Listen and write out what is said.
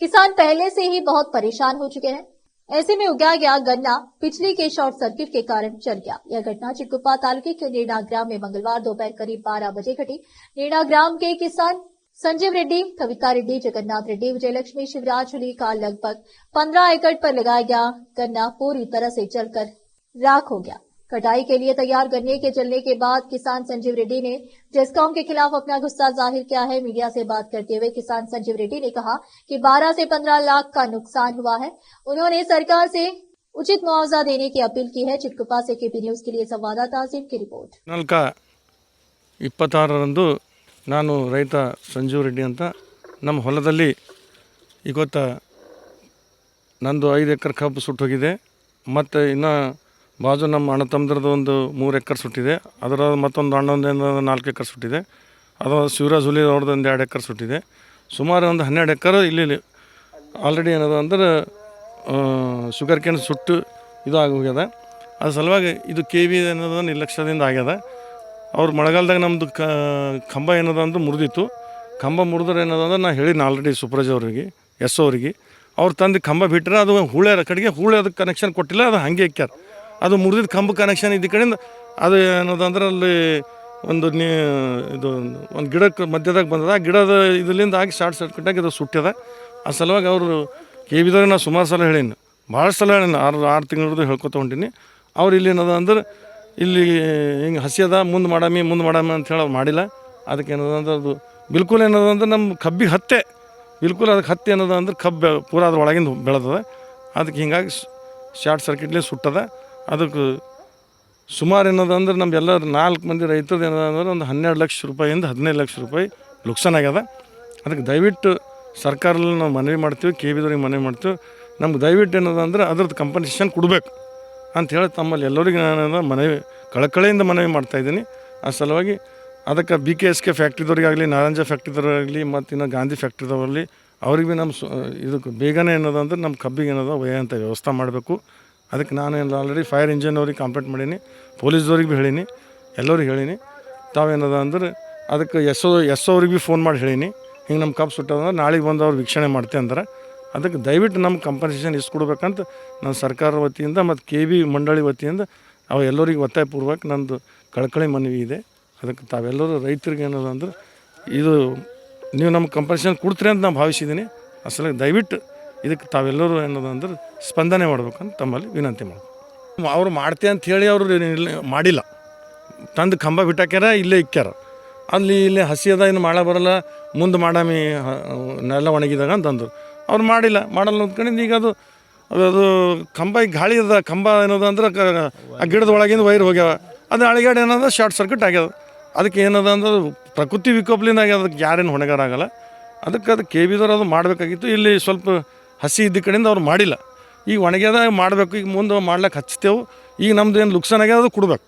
किसान पहले से ही बहुत परेशान हो चुके हैं। ऐसे में उगाया गया गन्ना बिजली के शॉर्ट सर्किट के कारण जल गया। यह घटना चिटकुप्पा तालुके के नेड़ा ग्राम में मंगलवार दोपहर करीब 12 बजे घटी। नेड़ा ग्राम के किसान संजीव रेड्डी, कविता रेड्डी, जगन्नाथ रेड्डी, विजयलक्ष्मी शिवराज हुली का लगभग 15 एकड़ पर लगाया गया गन्ना पूरी तरह से जलकर राख हो गया। कटाई के लिए तैयार गन्ने के जलने के बाद किसान संजीव रेड्डी ने जेस्कॉम के खिलाफ अपना गुस्सा जाहिर किया है। मीडिया से बात करते हुए किसान संजीव रेड्डी ने कहा कि 12 से 15 लाख का नुकसान हुआ है। उन्होंने सरकार से उचित मुआवजा देने की अपील की है। चिटकुप्पा से केपी न्यूज के लिए संवाददाता आसिम की रिपोर्ट। 26ರಂದು ನಾನು ರೈತ ಸಂಜೀವ್ ರೆಡ್ಡಿ ಅಂತ ನಮ್ಮ ಹೊಲದಲ್ಲಿ ಇವತ್ತು ನಂದು 5 ಎಕರೆ ಕಬ್ಬು ಸುಟ್ಟೋಗಿದೆ ಮತ್ತು ಇನ್ನು ಬಾಜು ನಮ್ಮ ಅಣ್ಣ ತಮ್ಮದ್ರದ್ದು ಒಂದು 3 ಎಕರೆ ಸುಟ್ಟಿದೆ. ಅದರ ಮತ್ತೊಂದು ಅಣ್ಣೊಂದು 4 ಎಕರೆ ಸುಟ್ಟಿದೆ. ಅದು ಶಿವರಾಜ್ ಹುಲಿ ಅವ್ರದ್ದು ಒಂದು 2 ಎಕರೆ ಸುಟ್ಟಿದೆ. ಸುಮಾರು ಒಂದು 12 ಎಕರೆ ಇಲ್ಲಿ ಆಲ್ರೆಡಿ ಏನದ ಅಂದ್ರೆ ಶುಗರ್ ಕೇನ್ ಸುಟ್ಟು ಇದು ಆಗೋಗ್ಯದ. ಅದ್ರ ಸಲುವಾಗಿ ಇದು ಕೆ ವಿ ಏನದ ನಿರ್ಲಕ್ಷ್ಯದಿಂದ ಆಗ್ಯದ. ಅವ್ರು ಮಳೆಗಾಲದಾಗ ನಮ್ಮದು ಕಂಬ ಏನದ ಅಂದ್ರೆ ಮುರಿದಿತ್ತು. ಕಂಬ ಮುರಿದ್ರೆ ಏನದ ಅಂದ್ರೆ ನಾನು ಹೇಳಿನಿ ಆಲ್ರೆಡಿ ಸೂಪರ್ವೈಸರ್ ಅವರಿಗೆ, ಎಸ್ ಅವರಿಗೆ. ಅವ್ರು ತಂದು ಕಂಬ ಬಿಟ್ಟರೆ ಅದು ಹೂಳೆ ಕಡೆಗೆ ಅದಕ್ಕೆ ಕನೆಕ್ಷನ್ ಕೊಟ್ಟಿಲ್ಲ, ಅದು ಹಾಗೆ ಇಕ್ಕ್ಯಾರ. ಅದು ಮುರಿದಿದ್ದು ಕಂಬ ಕನೆಕ್ಷನ್ ಇದ್ದ ಕಡೆಯಿಂದ ಅದು ಏನದ ಅಂದ್ರೆ ಅಲ್ಲಿ ಒಂದು ಇದು ಒಂದು ಗಿಡಕ್ಕೆ ಮಧ್ಯದಾಗ ಬಂದದ. ಆ ಗಿಡದ ಇದರಿಂದ ಆಗಿ ಶಾರ್ಟ್ ಸರ್ಕ್ಯೂಟಾಗಿ ಇದು ಸುಟ್ಟ್ಯದ. ಆ ಸಲುವಾಗಿ ಅವರು ಕೆ ವಿದವ್ರಿಗೆ ನಾನು ಸುಮಾರು ಸಲ ಹೇಳೀನಿ, ಭಾಳ ಸಲ ಹೇಳೀನಿ, 6 ತಿಂಗಳದ್ದು ಹೇಳ್ಕೊತ ಹೊಂಟೀನಿ. ಅವ್ರು ಇಲ್ಲಿ ಏನದ ಅಂದ್ರೆ ಇಲ್ಲಿ ಹಿಂಗೆ ಹಸಿಯದ ಮುಂದೆ ಮಾಡಾಮಿ ಅಂತ ಹೇಳಿ ಅವ್ರು ಮಾಡಿಲ್ಲ. ಅದಕ್ಕೆ ಏನದ ಅಂದ್ರೆ ಅದು ಬಿಲ್ಕುಲ್ ಏನದ ಅಂದ್ರೆ ನಮ್ಮ ಕಬ್ಬಿಗೆ ಹತ್ತೆ ಬಿಲ್ಕುಲ್ ಅದಕ್ಕೆ ಹತ್ತಿ ಏನದ ಅಂದ್ರೆ ಕಬ್ಬು ಪೂರ ಅದ್ರ ಒಳಗಿಂದ ಬೆಳೆದದ. ಅದಕ್ಕೆ ಹಿಂಗಾಗಿ ಶಾರ್ಟ್ ಸರ್ಕ್ಯೂಟ್ಲಿ ಸುಟ್ಟದ. ಅದಕ್ಕೆ ಸುಮಾರು ಏನದ ಅಂದ್ರೆ ನಮ್ಮೆಲ್ಲ 4 ಮಂದಿ ರೈತರದ್ದು ಏನದ ಅಂದ್ರೆ ಒಂದು 12 ಲಕ್ಷ ರೂಪಾಯಿಂದ 15 ಲಕ್ಷ ರೂಪಾಯಿ ನುಕ್ಸಾನ್ ಆಗ್ಯದ. ಅದಕ್ಕೆ ದಯವಿಟ್ಟು ಸರ್ಕಾರದಲ್ಲಿ ನಾವು ಮನವಿ ಮಾಡ್ತೀವಿ, ಕೆ ವಿದವ್ರಿಗೆ ಮನವಿ ಮಾಡ್ತೀವಿ, ನಮ್ಗೆ ದಯವಿಟ್ಟು ಏನದ ಅಂದ್ರೆ ಅದ್ರದ್ದು ಕಂಪನ್ಸೇಷನ್ ಕೊಡಬೇಕು ಅಂಥೇಳಿ ತಮ್ಮಲ್ಲಿ ಎಲ್ಲರಿಗೆ ನಾನು ಮನವಿ ಕಳಕಳಿಯಿಂದ ಮನವಿ ಮಾಡ್ತಾಯಿದ್ದೀನಿ. ಆ ಸಲುವಾಗಿ ಅದಕ್ಕೆ BKSK ಫ್ಯಾಕ್ಟ್ರಿದವ್ರಿಗಾಗಲಿ, ನಾರಂಜ ಫ್ಯಾಕ್ಟ್ರಿದವ್ರಾಗಲಿ, ಮತ್ತು ಇನ್ನು ಗಾಂಧಿ ಫ್ಯಾಕ್ಟ್ರಿದವ್ರಲ್ಲಿ ಅವ್ರಿಗೆ ಭೀ ನಮ್ಮ ಇದಕ್ಕೆ ಬೇಗನೆ ಏನದ ಅಂದ್ರೆ ನಮ್ಮ ಕಬ್ಬಿಗೆ ಏನದ ಒಯ್ಯೋಂಥ ವ್ಯವಸ್ಥೆ ಮಾಡಬೇಕು. ಅದಕ್ಕೆ ನಾನು ಆಲ್ರೆಡಿ ಫೈರ್ ಇಂಜಿನ್ ಅವ್ರಿಗೆ ಕಂಪ್ಲೇಂಟ್ ಮಾಡೀನಿ, ಪೊಲೀಸ್ದವ್ರಿಗೆ ಭೀ ಹೇಳೀನಿ, ಎಲ್ಲರಿಗೆ ಹೇಳೀನಿ. ತಾವೇನದ ಅಂದ್ರೆ ಅದಕ್ಕೆ ಎಸ್ ಅವ್ರಿಗೆ ಭೀ ಫೋನ್ ಮಾಡಿ ಹೇಳೀನಿ, ಹಿಂಗೆ ನಮ್ಮ ಕಬ್ಬು ಸುಟ್ಟದ ನಾಳೆಗೆ ಬಂದು ಅವ್ರು ವೀಕ್ಷಣೆ ಮಾಡ್ತೆ ಅಂದ್ರೆ ಅದಕ್ಕೆ ದಯವಿಟ್ಟು ನಮ್ಮ ಕಂಪನ್ಸೇಷನ್ ಇಸ್ಕೊಡ್ಬೇಕಂತ ನಾನು ಸರ್ಕಾರ ವತಿಯಿಂದ ಮತ್ತು KV ಮಂಡಳಿ ವತಿಯಿಂದ ಅವು ಎಲ್ಲರಿಗೆ ಒತ್ತಾಯಪೂರ್ವಕ ನಂದು ಕಳಕಳಿ ಮನವಿ ಇದೆ. ಅದಕ್ಕೆ ತಾವೆಲ್ಲರೂ ರೈತರಿಗೆ ಏನದ ಅಂದ್ರೆ ಇದು ನೀವು ನಮ್ಮ ಕಂಪನ್ಸೇಷನ್ ಕೊಡ್ತೀರಿ ಅಂತ ನಾನು ಭಾವಿಸಿದ್ದೀನಿ. ಅಸಲ ದಯವಿಟ್ಟು ಇದಕ್ಕೆ ತಾವೆಲ್ಲರೂ ಏನದ ಅಂದ್ರೆ ಸ್ಪಂದನೆ ಮಾಡ್ಬೇಕಂತ ತಮ್ಮಲ್ಲಿ ವಿನಂತಿ ಮಾಡ್ಬೇಕು. ಅವ್ರು ಮಾಡ್ತೆ ಅಂಥೇಳಿ ಅವರು ಮಾಡಿಲ್ಲ, ತಂದು ಕಂಬ ಬಿಟ್ಟಾಕ್ಯಾರ, ಇಲ್ಲೇ ಇಕ್ಕ್ಯಾರ. ಅಲ್ಲಿ ಇಲ್ಲೇ ಹಸಿ ಅದ, ಇನ್ನು ಮಾಡೋ ಬರಲ್ಲ, ಮುಂದೆ ಮಾಡಾಮಿ ನೆಲ ಒಣಗಿದಾಗ ಅಂತಂದ್ರು. ಅವ್ರು ಮಾಡಲ್ಲ ಅಂದ್ಕೊಂಡಿದ್ದು ಈಗ ಅದು ಕಂಬ ಈಗ ಗಾಳಿ ಅದ. ಕಂಬ ಏನದ ಅಂದ್ರೆ ಆ ಗಿಡದ ಒಳಗಿಂದ ವೈರ್ ಹೋಗ್ಯಾವ. ಅದು ಅಳಿಗಾಡು ಏನದ ಶಾರ್ಟ್ ಸರ್ಕ್ಯೂಟ್ ಆಗ್ಯದ. ಅದಕ್ಕೆ ಏನದ ಅಂದ್ರೆ ಪ್ರಕೃತಿ ವಿಕೋಪಲಿಂದ ಆಗ್ಯದ. ಅದಕ್ಕೆ ಯಾರೇನು ಹೊಣೆಗಾರ ಆಗಲ್ಲ. ಅದಕ್ಕೆ ಅದು ಕೆ ವಿದವ್ರು ಅದು ಮಾಡಬೇಕಾಗಿತ್ತು. ಇಲ್ಲಿ ಸ್ವಲ್ಪ ಹಸಿ ಇದ್ದ ಕಡೆಯಿಂದ ಅವ್ರು ಮಾಡಿಲ್ಲ. ಈಗ ಒಣಗ್ಯದ ಮಾಡಬೇಕು. ಈಗ ಮುಂದೆ ಮಾಡ್ಲಿಕ್ಕೆ ಹಚ್ತೇವೆ. ಈಗ ನಮ್ದು ಏನು ನುಕ್ಸಾನ್ ಆಗ್ಯದ ಅದು ಕೊಡ್ಬೇಕು.